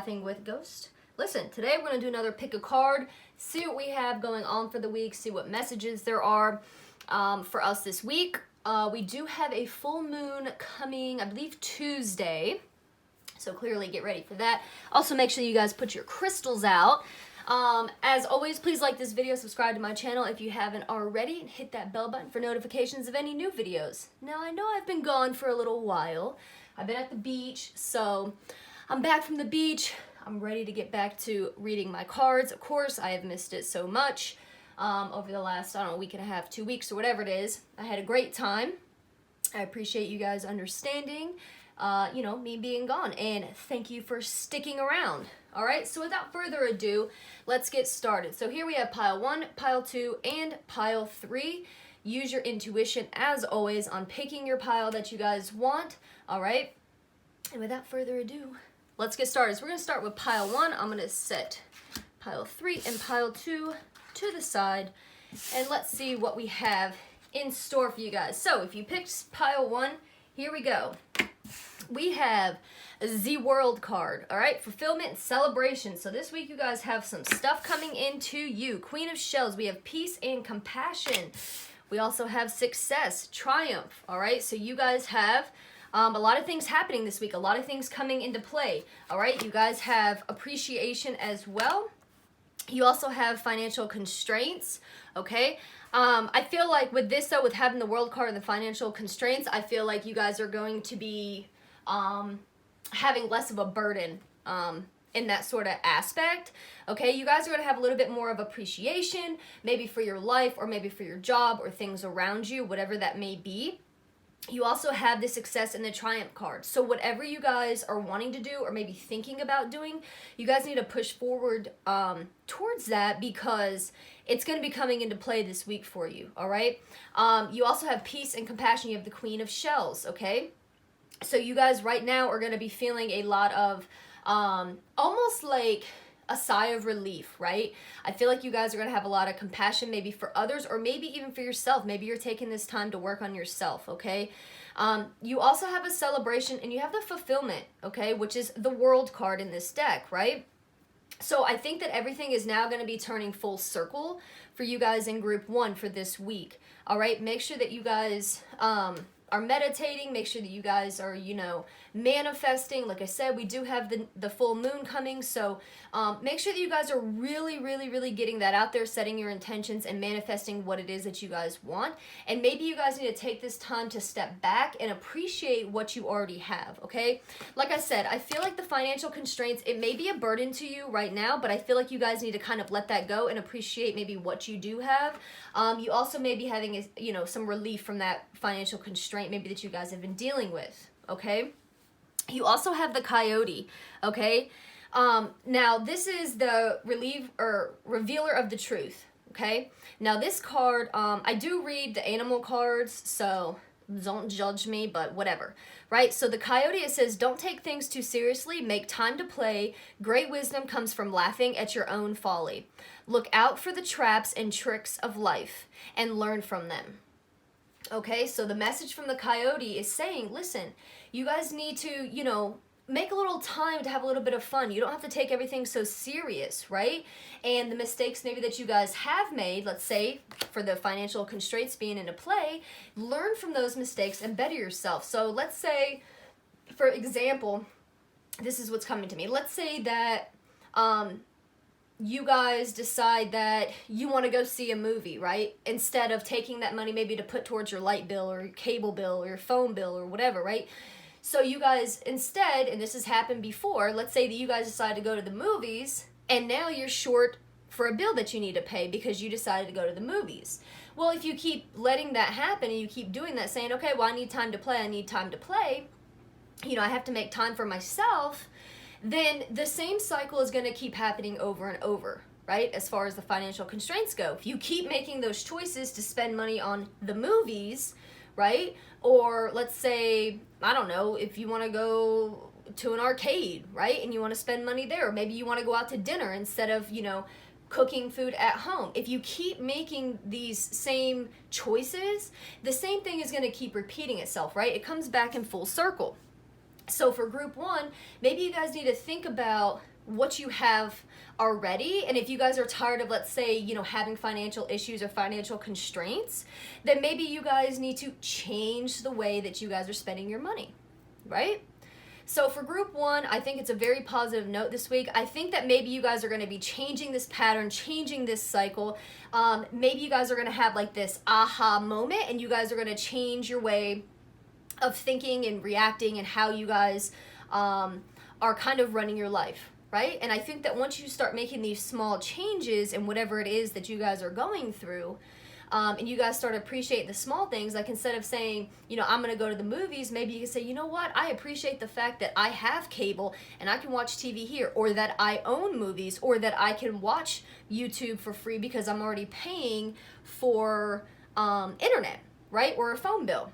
Laughing with Ghost. Listen, today we're going to do another pick a card, see what we have going on for the week, see what messages there are for us this week. We do have a full moon coming, I believe, Tuesday. So clearly get ready for that. Also, make sure you guys put your crystals out. As always, please like this video, subscribe to my channel if you haven't already, and hit that bell button for notifications of any new videos. Now, I know I've been gone for a little while. I've been at the beach, so I'm back from the beach. I'm ready to get back to reading my cards. Of course, I have missed it so much over the last, I don't know, week and a half, 2 weeks, or whatever it is. I had a great time. I appreciate you guys understanding, me being gone, and thank you for sticking around. All right, so without further ado, let's get started. So here we have pile 1, pile 2, and pile 3. Use your intuition, as always, on picking your pile that you guys want. All right, and without further ado, let's get started. So we're going to start with pile 1. I'm going to set pile 3 and pile 2 to the side, and let's see what we have in store for you guys. So if you picked pile 1, here we go. We have the World card, all right? Fulfillment and celebration. So this week you guys have some stuff coming into you. Queen of Shells. We have peace and compassion. We also have success, triumph, all right? So you guys have a lot of things happening this week, a lot of things coming into play, all right? You guys have appreciation as well. You also have financial constraints, okay? I feel like with this, though, with having the World card and the financial constraints, I feel like you guys are going to be having less of a burden in that sort of aspect, okay? You guys are going to have a little bit more of appreciation, maybe for your life or maybe for your job or things around you, whatever that may be. You also have the success and the triumph card. So whatever you guys are wanting to do or maybe thinking about doing, you guys need to push forward towards that, because it's going to be coming into play this week for you, all right? You also have peace and compassion. You have the Queen of Shells, okay? So you guys right now are going to be feeling a lot of almost like a sigh of relief, right? I feel like you guys are going to have a lot of compassion, maybe for others or maybe even for yourself. Maybe you're taking this time to work on yourself, okay? You also have a celebration, and you have the fulfillment, okay, which is the World card in this deck, right? So I think that everything is now going to be turning full circle for you guys in group 1 for this week, all right? Make sure that you guys are meditating. Make sure that you guys are, manifesting. Like I said, we do have the full moon coming, so make sure that you guys are really, really, really getting that out there, setting your intentions and manifesting what it is that you guys want. And maybe you guys need to take this time to step back and appreciate what you already have, okay? Like I said, I feel like the financial constraints, it may be a burden to you right now, but I feel like you guys need to kind of let that go and appreciate maybe what you do have. You also may be having, some relief from that financial constraint maybe that you guys have been dealing with, okay? You also have the Coyote, okay? Now, this is the revealer of the truth, okay? Now, this card, I do read the animal cards, so don't judge me, but whatever, right? So the Coyote, it says, don't take things too seriously. Make time to play. Great wisdom comes from laughing at your own folly. Look out for the traps and tricks of life and learn from them. Okay, so the message from the Coyote is saying, listen, you guys need to, make a little time to have a little bit of fun. You don't have to take everything so serious, right? And the mistakes maybe that you guys have made, let's say, for the financial constraints being into play, learn from those mistakes and better yourself. So let's say, for example, this is what's coming to me. Let's say that you guys decide that you want to go see a movie, right? Instead of taking that money maybe to put towards your light bill or your cable bill or your phone bill or whatever, right? So you guys instead, and this has happened before, let's say that you guys decide to go to the movies, and now you're short for a bill that you need to pay because you decided to go to the movies. Well, if you keep letting that happen and you keep doing that, saying, okay, well, I need time to play, I have to make time for myself, then the same cycle is going to keep happening over and over, right? As far as the financial constraints go. If you keep making those choices to spend money on the movies, right? Or let's say, I don't know, if you want to go to an arcade, right? And you want to spend money there. Or maybe you want to go out to dinner instead of, cooking food at home. If you keep making these same choices, the same thing is going to keep repeating itself, right? It comes back in full circle. So for group one, maybe you guys need to think about what you have already, and if you guys are tired of, let's say, having financial issues or financial constraints, then maybe you guys need to change the way that you guys are spending your money, right? So for group one, I think it's a very positive note this week. I think that maybe you guys are going to be changing this pattern, changing this cycle. Maybe you guys are going to have like this aha moment, and you guys are going to change your way of thinking and reacting and how you guys are kind of running your life, right? And I think that once you start making these small changes in whatever it is that you guys are going through, and you guys start to appreciate the small things, like instead of saying, I'm going to go to the movies, maybe you can say, you know what, I appreciate the fact that I have cable and I can watch TV here, or that I own movies, or that I can watch YouTube for free because I'm already paying for internet, right? Or a phone bill.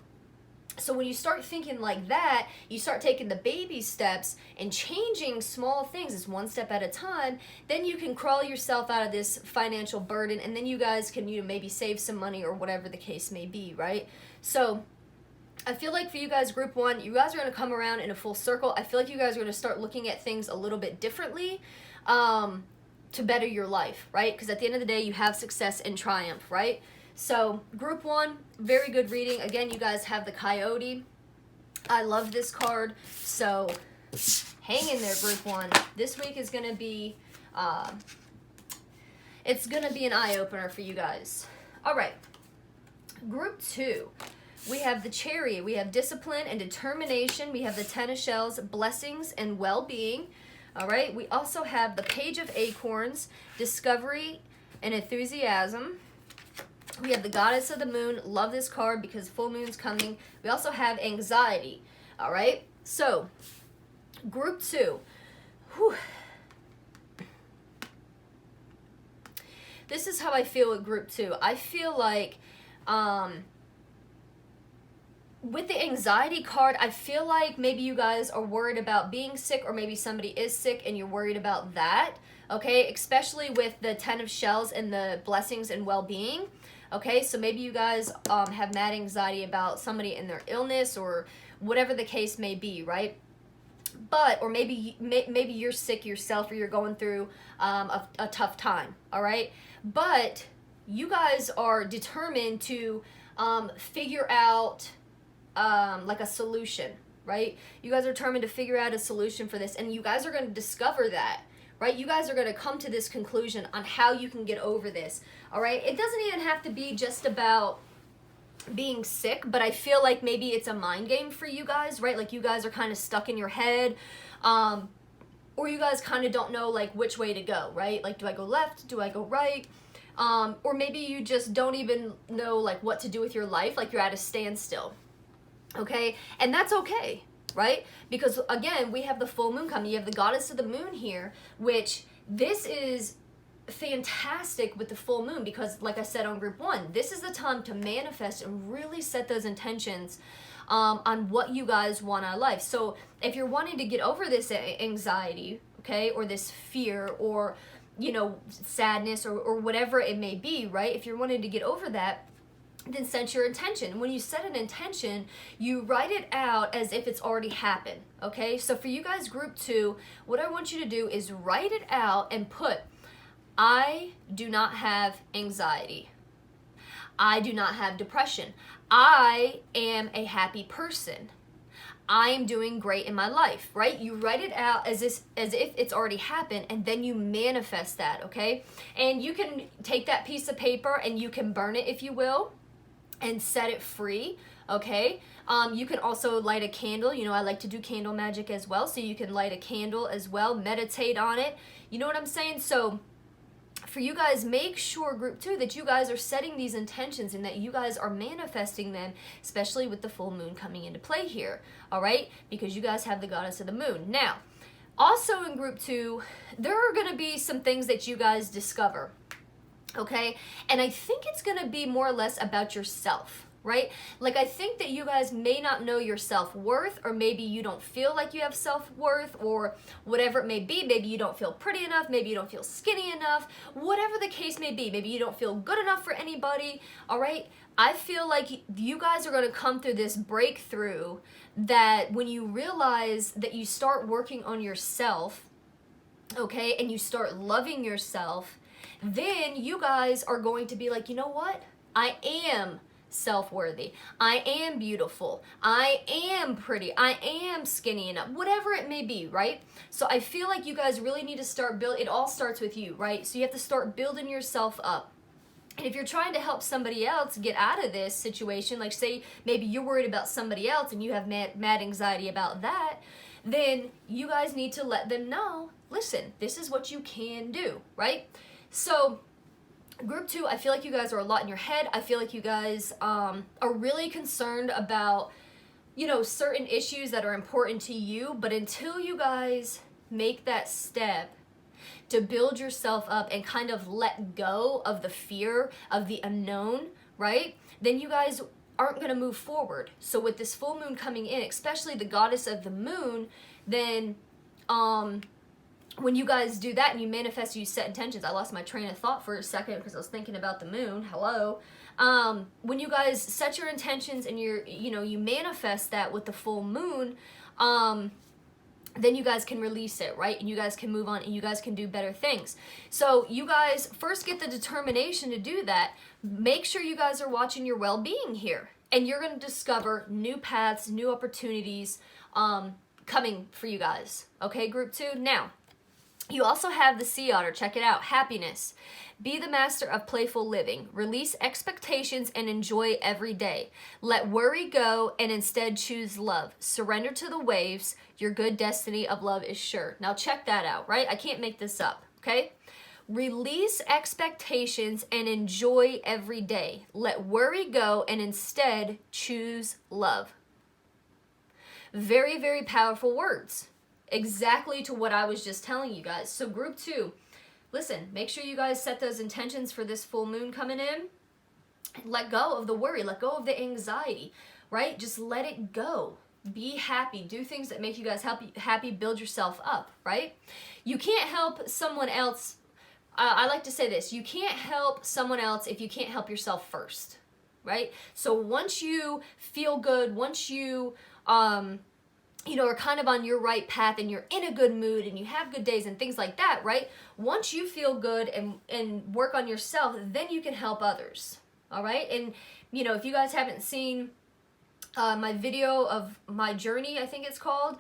So when you start thinking like that, you start taking the baby steps and changing small things, it's one step at a time, then you can crawl yourself out of this financial burden, and then you guys can maybe save some money or whatever the case may be, right? So I feel like for you guys, group one, you guys are going to come around in a full circle. I feel like you guys are going to start looking at things a little bit differently to better your life, right? Because at the end of the day, you have success and triumph, right? So group one, very good reading. Again, you guys have the Coyote. I love this card. So hang in there, group one. This week is going to be, it's going to be an eye-opener for you guys. All right. Group two, we have the Chariot. We have discipline and determination. We have the Ten of Shells, blessings and well-being. All right. We also have the Page of Acorns, discovery and enthusiasm. We have the Goddess of the Moon. Love this card because full moon's coming. We also have anxiety. All right. So group two. Whew. This is how I feel with group two. I feel like with the anxiety card, I feel like maybe you guys are worried about being sick, or maybe somebody is sick and you're worried about that. Okay. Especially with the Ten of Shells and the blessings and well-being. Okay, so maybe you guys have mad anxiety about somebody in their illness or whatever the case may be, right? But, or maybe you're sick yourself, or you're going through a tough time, all right? But you guys are determined to figure out like a solution, right? You guys are determined to figure out a solution for this, and you guys are going to discover that. Right? You guys are going to come to this conclusion on how you can get over this. All right? It doesn't even have to be just about being sick, but I feel like maybe it's a mind game for you guys, right? Like you guys are kind of stuck in your head, or you guys kind of don't know like which way to go, right? Like, do I go left? Do I go right? Or maybe you just don't even know like what to do with your life, like you're at a standstill. Okay? And that's okay. Right? Because again, we have the full moon coming. You have the Goddess of the Moon here, which this is fantastic with the full moon because, like I said on group one, this is the time to manifest and really set those intentions on what you guys want out of life. So if you're wanting to get over this anxiety, okay, or this fear, or sadness, or whatever it may be, right? If you're wanting to get over that, then set your intention. When you set an intention, you write it out as if it's already happened, okay? So for you guys, group two, what I want you to do is write it out and put, I do not have anxiety. I do not have depression. I am a happy person. I am doing great in my life, right? You write it out as if it's already happened, and then you manifest that, okay? And you can take that piece of paper and you can burn it if you will, and set it free, okay? You can also light a candle. I like to do candle magic as well, so you can light a candle as well, meditate on it. You know what I'm saying? So for you guys, make sure, group two, that you guys are setting these intentions and that you guys are manifesting them, especially with the full moon coming into play here, all right? Because you guys have the Goddess of the Moon. Now, also in group two, there are going to be some things that you guys discover. Okay, and I think it's going to be more or less about yourself, right? Like, I think that you guys may not know your self-worth, or maybe you don't feel like you have self-worth, or whatever it may be. Maybe you don't feel pretty enough, maybe you don't feel skinny enough, whatever the case may be. Maybe you don't feel good enough for anybody, all right? I feel like you guys are going to come through this breakthrough that when you realize that you start working on yourself, okay, and you start loving yourself, then you guys are going to be like, you know what? I am self-worthy. I am beautiful. I am pretty. I am skinny enough. Whatever it may be, right? So I feel like you guys really need to start building. It all starts with you, right? So you have to start building yourself up. And if you're trying to help somebody else get out of this situation, like say maybe you're worried about somebody else and you have mad anxiety about that, then you guys need to let them know, listen, this is what you can do, right? So group 2, I feel like you guys are a lot in your head. I feel like you guys are really concerned about, you know, certain issues that are important to you, but until you guys make that step to build yourself up and kind of let go of the fear of the unknown, right? Then you guys aren't going to move forward. So with this full moon coming in, especially the goddess of the moon, then when you guys do that and you manifest, you set intentions. I lost my train of thought for a second because I was thinking about the moon. Hello. When you guys set your intentions and you manifest that with the full moon, then you guys can release it, right? And you guys can move on and you guys can do better things. So you guys first get the determination to do that. Make sure you guys are watching your well-being here, and you're going to discover new paths, new opportunities coming for you guys. Okay, group 2. Now, you also have the sea otter. Check it out. Happiness. Be the master of playful living. Release expectations and enjoy every day. Let worry go and instead choose love. Surrender to the waves. Your good destiny of love is sure. Now check that out, right? I can't make this up, okay? Release expectations and enjoy every day. Let worry go and instead choose love. Very, very powerful words. Exactly to what I was just telling you guys. So group 2, listen, make sure you guys set those intentions for this full moon coming in. Let go of the worry. Let go of the anxiety, right? Just let it go. Be happy. Do things that make you guys happy. Build yourself up, right? You can't help someone else. I like to say this. You can't help someone else if you can't help yourself first, right? So once you feel good, once you are kind of on your right path and you're in a good mood and you have good days and things like that, right? Once you feel good and work on yourself, then you can help others, all right? And, if you guys haven't seen my video of my journey, I think it's called,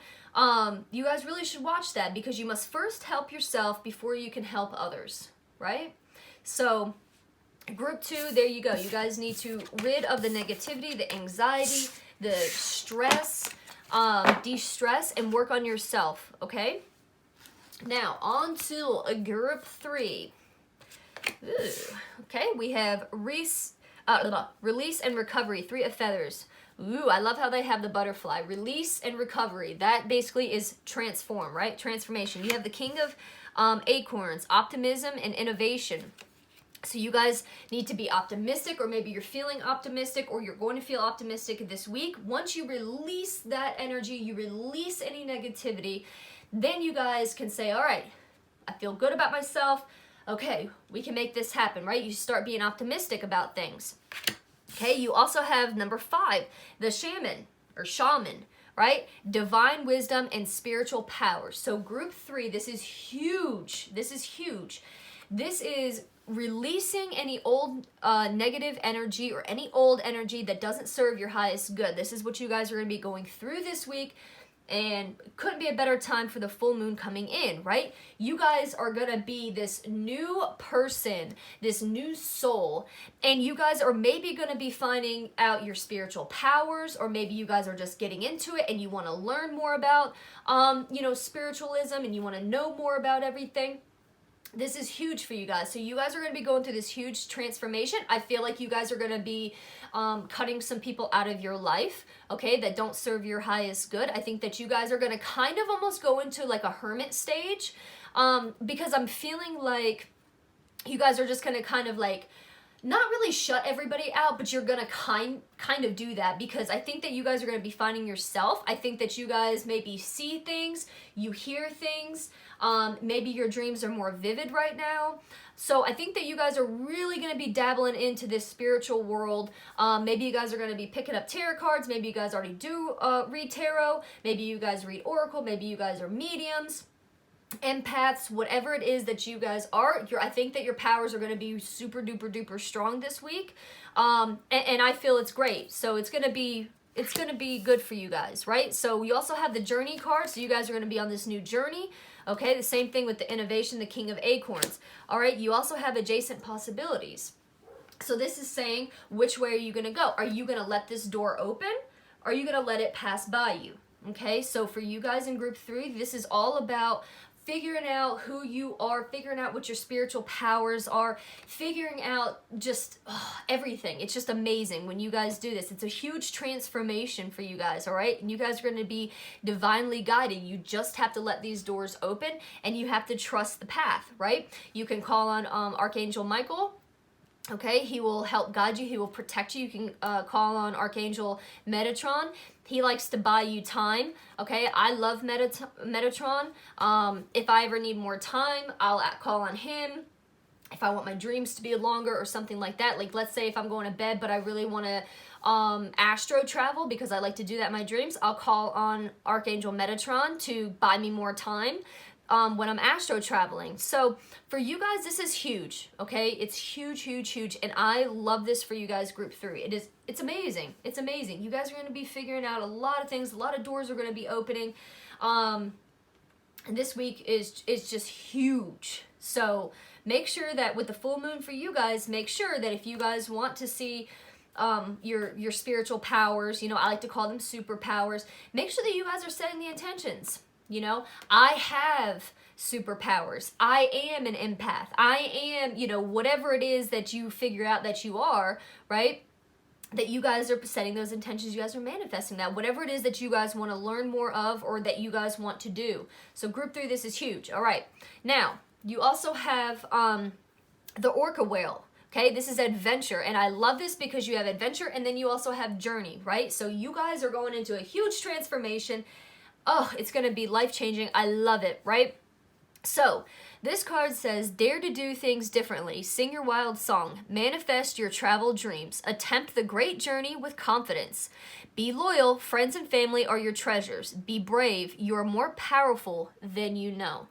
you guys really should watch that, because you must first help yourself before you can help others, right? So group 2, there you go. You guys need to rid of the negativity, the anxiety, the stress, de-stress, and work on yourself, okay? Now, on to group 3. Ooh, okay, we have release and recovery, 3 of feathers. Ooh, I love how they have the butterfly. Release and recovery. That basically is transform, right? Transformation. You have the king of acorns, optimism and innovation. So you guys need to be optimistic, or maybe you're feeling optimistic, or you're going to feel optimistic this week. Once you release that energy, you release any negativity, then you guys can say, all right, I feel good about myself. Okay, we can make this happen, right? You start being optimistic about things. Okay, you also have number 5, the shaman, right? Divine wisdom and spiritual power. So group 3, this is huge. This is huge. This is releasing any old negative energy or any old energy that doesn't serve your highest good. This is what you guys are going to be going through this week, and couldn't be a better time for the full moon coming in, right? You guys are going to be this new person, this new soul, and you guys are maybe going to be finding out your spiritual powers, or maybe you guys are just getting into it and you want to learn more about, spiritualism, and you want to know more about everything. This is huge for you guys. So you guys are going to be going through this huge transformation. I feel like you guys are going to be cutting some people out of your life, okay, that don't serve your highest good. I think that you guys are going to kind of almost go into like a hermit stage, because I'm feeling like you guys are just going to kind of like not really shut everybody out, but you're gonna kind of do that, because I think that you guys are gonna be finding yourself. I think that you guys maybe see things, you hear things, maybe your dreams are more vivid right now. So I think that you guys are really gonna be dabbling into this spiritual world. Maybe you guys are gonna be picking up tarot cards. Maybe you guys already do read tarot. Maybe you guys read oracle. Maybe you guys are mediums, empaths, whatever it is that you guys are. I think that your powers are going to be super duper duper strong this week, and I feel it's great. So it's going to be good for you guys, right? So you also have the journey card, so you guys are going to be on this new journey. Okay, the same thing with the innovation, the King of Acorns. All right, you also have adjacent possibilities. So this is saying, which way are you going to go? Are you going to let this door open? Or are you going to let it pass by you? Okay, so for you guys in group 3, this is all about figuring out who you are, figuring out what your spiritual powers are, figuring out just everything. It's just amazing when you guys do this. It's a huge transformation for you guys, all right? And you guys are going to be divinely guided. You just have to let these doors open, and you have to trust the path, right? You can call on Archangel Michael. Okay, he will help guide you. He will protect you. You can call on Archangel Metatron. He likes to buy you time. Okay, I love Metatron. If I ever need more time, I'll call on him. If I want my dreams to be longer or something like that, like let's say if I'm going to bed but I really want to astro travel, because I like to do that in my dreams, I'll call on Archangel Metatron to buy me more time when I'm astro traveling. So for you guys, this is huge, okay? It's huge, huge, huge, and I love this for you guys, group 3. It's amazing. It's amazing. You guys are going to be figuring out a lot of things. A lot of doors are going to be opening. And this week is just huge. So make sure that with the full moon for you guys, make sure that if you guys want to see your spiritual powers, you know, I like to call them superpowers, make sure that you guys are setting the intentions. You know, I have superpowers. I am an empath. I am, you know, whatever it is that you figure out that you are, right? That you guys are setting those intentions, you guys are manifesting that. Whatever it is that you guys want to learn more of or that you guys want to do. So group 3, this is huge. All right. Now, you also have the orca whale. Okay, this is adventure, and I love this because you have adventure and then you also have journey, right? So you guys are going into a huge transformation. Oh, it's going to be life-changing. I love it, right? So, this card says, dare to do things differently. Sing your wild song. Manifest your travel dreams. Attempt the great journey with confidence. Be loyal. Friends and family are your treasures. Be brave. You are more powerful than you know.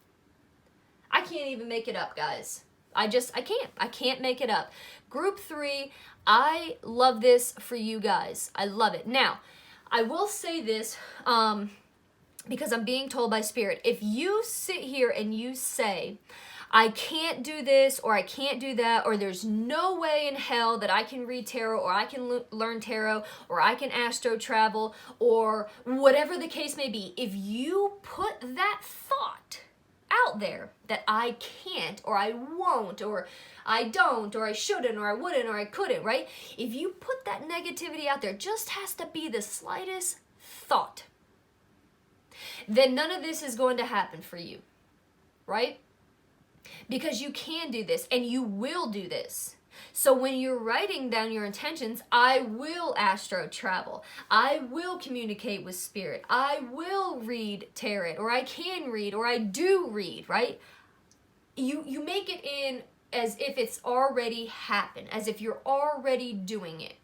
I can't even make it up, guys. I can't. I can't make it up. Group 3, I love this for you guys. I love it. Now, I will say this, because I'm being told by Spirit, if you sit here and you say, I can't do this, or I can't do that, or there's no way in hell that I can read tarot, or I can learn tarot, or I can astro travel, or whatever the case may be, if you put that thought out there that I can't, or I won't, or I don't, or I shouldn't, or I wouldn't, or I couldn't, right? If you put that negativity out there, just has to be the slightest thought, then none of this is going to happen for you, right? Because you can do this, and you will do this. So when you're writing down your intentions, I will astro travel, I will communicate with Spirit, I will read tarot, or I can read, or I do read, right? You make it in as if it's already happened, as if you're already doing it.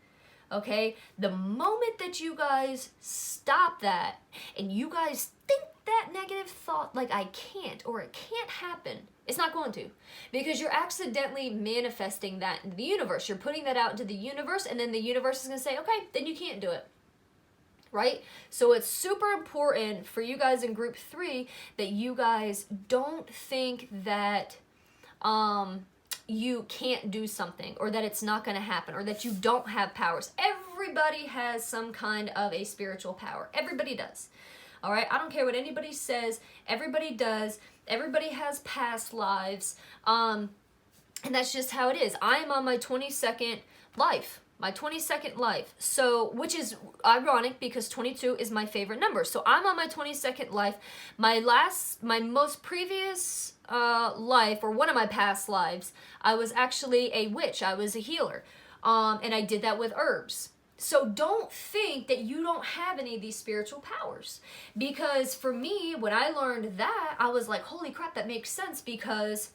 Okay, the moment that you guys stop that and you guys think that negative thought like I can't or it can't happen, it's not going to, because you're accidentally manifesting that in the universe. You're putting that out into the universe, and then the universe is going to say, okay, then you can't do it. Right? So it's super important for you guys in group 3 that you guys don't think that you can't do something, or that it's not going to happen, or that you don't have powers. Everybody has some kind of a spiritual power. Everybody does. All right? I don't care what anybody says. Everybody does. Everybody has past lives. And that's just how it is. I am on my 22nd life. My 22nd life. So, which is ironic because 22 is my favorite number. So I'm on my 22nd life. My most previous life, or one of my past lives, I was actually a witch. I was a healer. And I did that with herbs. So don't think that you don't have any of these spiritual powers. Because for me, when I learned that, I was like, holy crap, that makes sense, because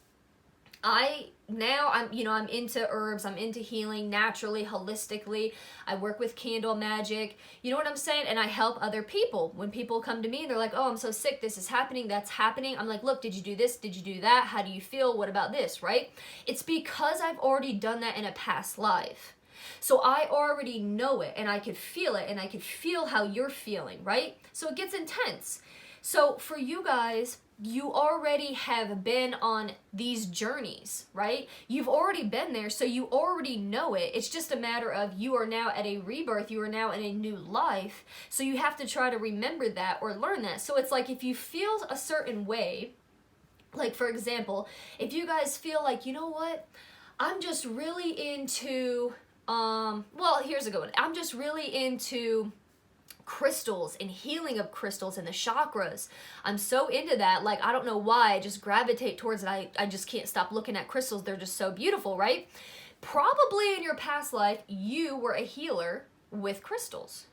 I'm into herbs, I'm into healing naturally, holistically. I work with candle magic, you know what I'm saying? And I help other people. When people come to me and they're like, oh, I'm so sick, this is happening, that's happening. I'm like, look, did you do this? Did you do that? How do you feel? What about this, right? It's because I've already done that in a past life. So I already know it, and I could feel it, and I could feel how you're feeling, right? So it gets intense. So for you guys, you already have been on these journeys, right? You've already been there, so you already know it. It's just a matter of you are now at a rebirth, you are now in a new life, so you have to try to remember that or learn that. So it's like if you feel a certain way, like for example, if you guys feel like, you know what, I'm just really into, well, here's a good one. I'm just really into crystals and healing of crystals and the chakras. I'm so into that. Like, I don't know why. I just gravitate towards it. I just can't stop looking at crystals. They're just so beautiful, right? Probably in your past life, you were a healer with crystals,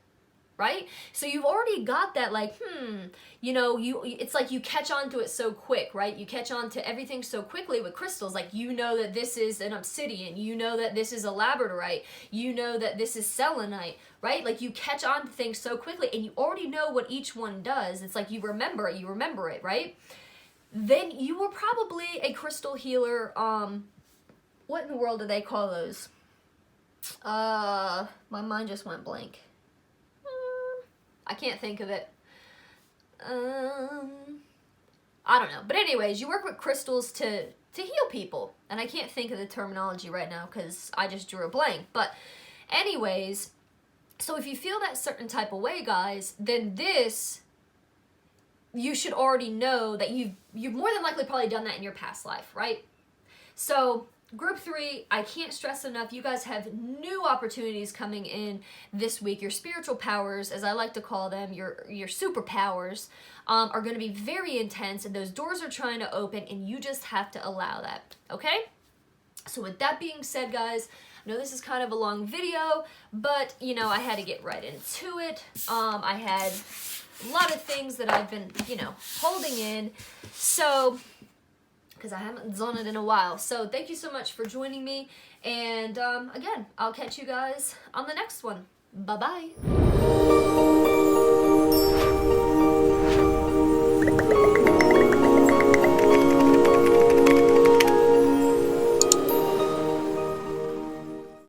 right? So you've already got that, like, it's like you catch on to it so quick, right? You catch on to everything so quickly with crystals. Like, you know that this is an obsidian, you know that this is a labradorite, you know that this is selenite, right? Like, you catch on to things so quickly, and you already know what each one does. It's like you remember it, right? Then you were probably a crystal healer. What in the world do they call those? My mind just went blank. I can't think of it. I don't know. But anyways, you work with crystals to heal people. And I can't think of the terminology right now because I just drew a blank. But anyways, so if you feel that certain type of way, guys, then this, you should already know that you've more than likely probably done that in your past life, right? So Group 3, I can't stress enough, you guys have new opportunities coming in this week. Your spiritual powers, as I like to call them, your superpowers, are going to be very intense, and those doors are trying to open, and you just have to allow that, okay? So with that being said, guys, I know this is kind of a long video, but, I had to get right into it. I had a lot of things that I've been, holding in, so because I haven't done it in a while. So thank you so much for joining me. And again, I'll catch you guys on the next one. Bye-bye.